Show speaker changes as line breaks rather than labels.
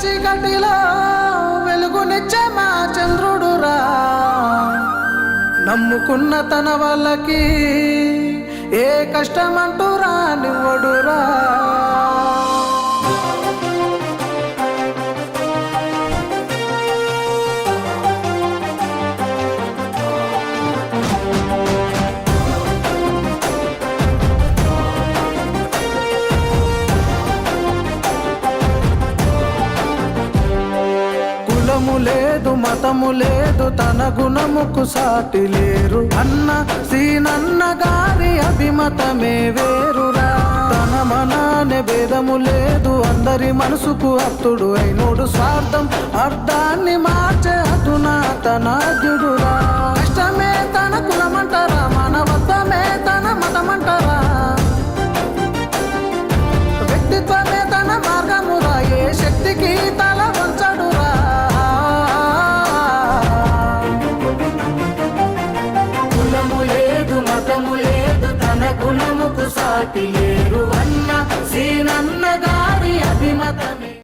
చీకటిలో వెలుగునిచ్చే మా చంద్రుడురా. నమ్ముకున్న తన వాళ్ళకి ఏ కష్టమంటూ రానివ్వడురా. కులము లేదు మతము లేదు తన గుణముకు సాటి లేరు. అన్న సీనన్న గారి అభిమతమే వేరురా. తన మనానే భేదము లేదు అందరి మనసుకు అత్తుడు అయినోడు. స్వార్థం అర్థాన్ని మార్చే అధునాతనాద్యుడురా. కష్టమే తన కులమంటారా మానవత్వమే తన మతమంటారా. వ్యక్తిత్వమే తన మార్గమురా ఏ శక్తికి తల వంచడురా. కులము లేదు మతము లేదు తన గుణముకు సాటి